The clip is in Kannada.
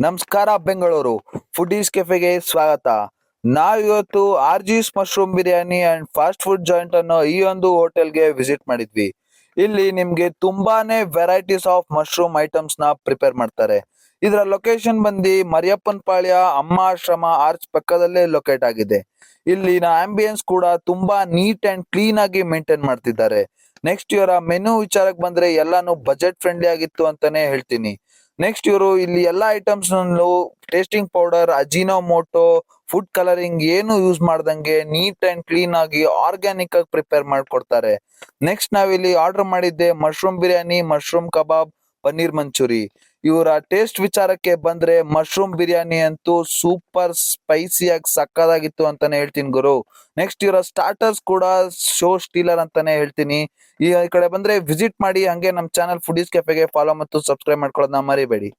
ನಮಸ್ಕಾರ ಬೆಂಗಳೂರು ಫುಡೀಸ್ ಕೆಫೆಗೆ ಸ್ವಾಗತ. ನಾವಿವತ್ತು ಆರ್ಜಿಸ್ mushroom biryani and fast food joint ಅನ್ನೋ ಈ ಒಂದು ಹೋಟೆಲ್ಗೆ ವಿಸಿಟ್ ಮಾಡಿದ್ವಿ. ಇಲ್ಲಿ ನಿಮ್ಗೆ ತುಂಬಾನೇ ವೆರೈಟೀಸ್ ಆಫ್ ಮಶ್ರೂಮ್ ಐಟಮ್ಸ್ ನ ಪ್ರಿಪೇರ್ ಮಾಡ್ತಾರೆ. ಇದರ ಲೊಕೇಶನ್ ಬಂದು ಮರಿಯಪ್ಪನ್ ಪಾಳ್ಯ ಅಮ್ಮ ಆಶ್ರಮ ಆರ್ಚ್ ಪಕ್ಕದಲ್ಲೇ ಲೊಕೇಟ್ ಆಗಿದೆ. ಇಲ್ಲಿನ ಆಂಬಿಯನ್ಸ್ ಕೂಡ ತುಂಬಾ ನೀಟ್ ಅಂಡ್ ಕ್ಲೀನ್ ಆಗಿ ಮೇಂಟೈನ್ ಮಾಡ್ತಿದ್ದಾರೆ. ನೆಕ್ಸ್ಟ್ ಇವರ ಮೆನು ವಿಚಾರಕ್ಕೆ ಬಂದ್ರೆ ಎಲ್ಲಾನು ಬಜೆಟ್ ಫ್ರೆಂಡ್ಲಿ ಆಗಿತ್ತು ಅಂತಾನೆ ಹೇಳ್ತೀನಿ. ನೆಕ್ಸ್ಟ್ ಇವರು ಇಲ್ಲಿ ಎಲ್ಲಾ items tasting powder, Ajinomoto, food colouring ಏನು ಯೂಸ್ ಮಾಡ್ದಂಗೆ ನೀಟ್ ಅಂಡ್ ಕ್ಲೀನ್ ಆಗಿ ಆರ್ಗ್ಯಾನಿಕ್ ಆಗಿ ಪ್ರಿಪೇರ್ ಮಾಡ್ಕೊಡ್ತಾರೆ. ನೆಕ್ಸ್ಟ್ ನಾವಿಲ್ಲಿ ಆರ್ಡರ್ ಮಾಡಿದ್ದೆ ಮಶ್ರೂಮ್ ಬಿರಿಯಾನಿ, ಮಶ್ರೂಮ್ ಕಬಾಬ್, ಪನ್ನೀರ್ ಮಂಚೂರಿ. ಇವರ ಟೇಸ್ಟ್ ವಿಚಾರಕ್ಕೆ ಬಂದ್ರೆ ಮಶ್ರೂಮ್ ಬಿರಿಯಾನಿ ಅಂತೂ ಸೂಪರ್ ಸ್ಪೈಸಿಯಾಗಿ ಸಕ್ಕದಾಗಿತ್ತು ಅಂತಾನೆ ಹೇಳ್ತೀನಿ ಗುರು. ನೆಕ್ಸ್ಟ್ ಇವರ ಸ್ಟಾರ್ಟರ್ಸ್ ಕೂಡ ಶೋ ಸ್ಟೀಲರ್ ಅಂತಾನೆ ಹೇಳ್ತೀನಿ. ಈ ಕಡೆ ಬಂದ್ರೆ ವಿಸಿಟ್ ಮಾಡಿ. ಹಂಗೆ ನಮ್ಮ ಚಾನಲ್ ಫುಡೀಸ್ ಕೆಫೆಗೆ ಫಾಲೋ ಮತ್ತು ಸಬ್ಸ್ಕ್ರೈಬ್ ಮಾಡ್ಕೊಳ್ಳೋದನ್ನ ಮರಿಬೇಡಿ.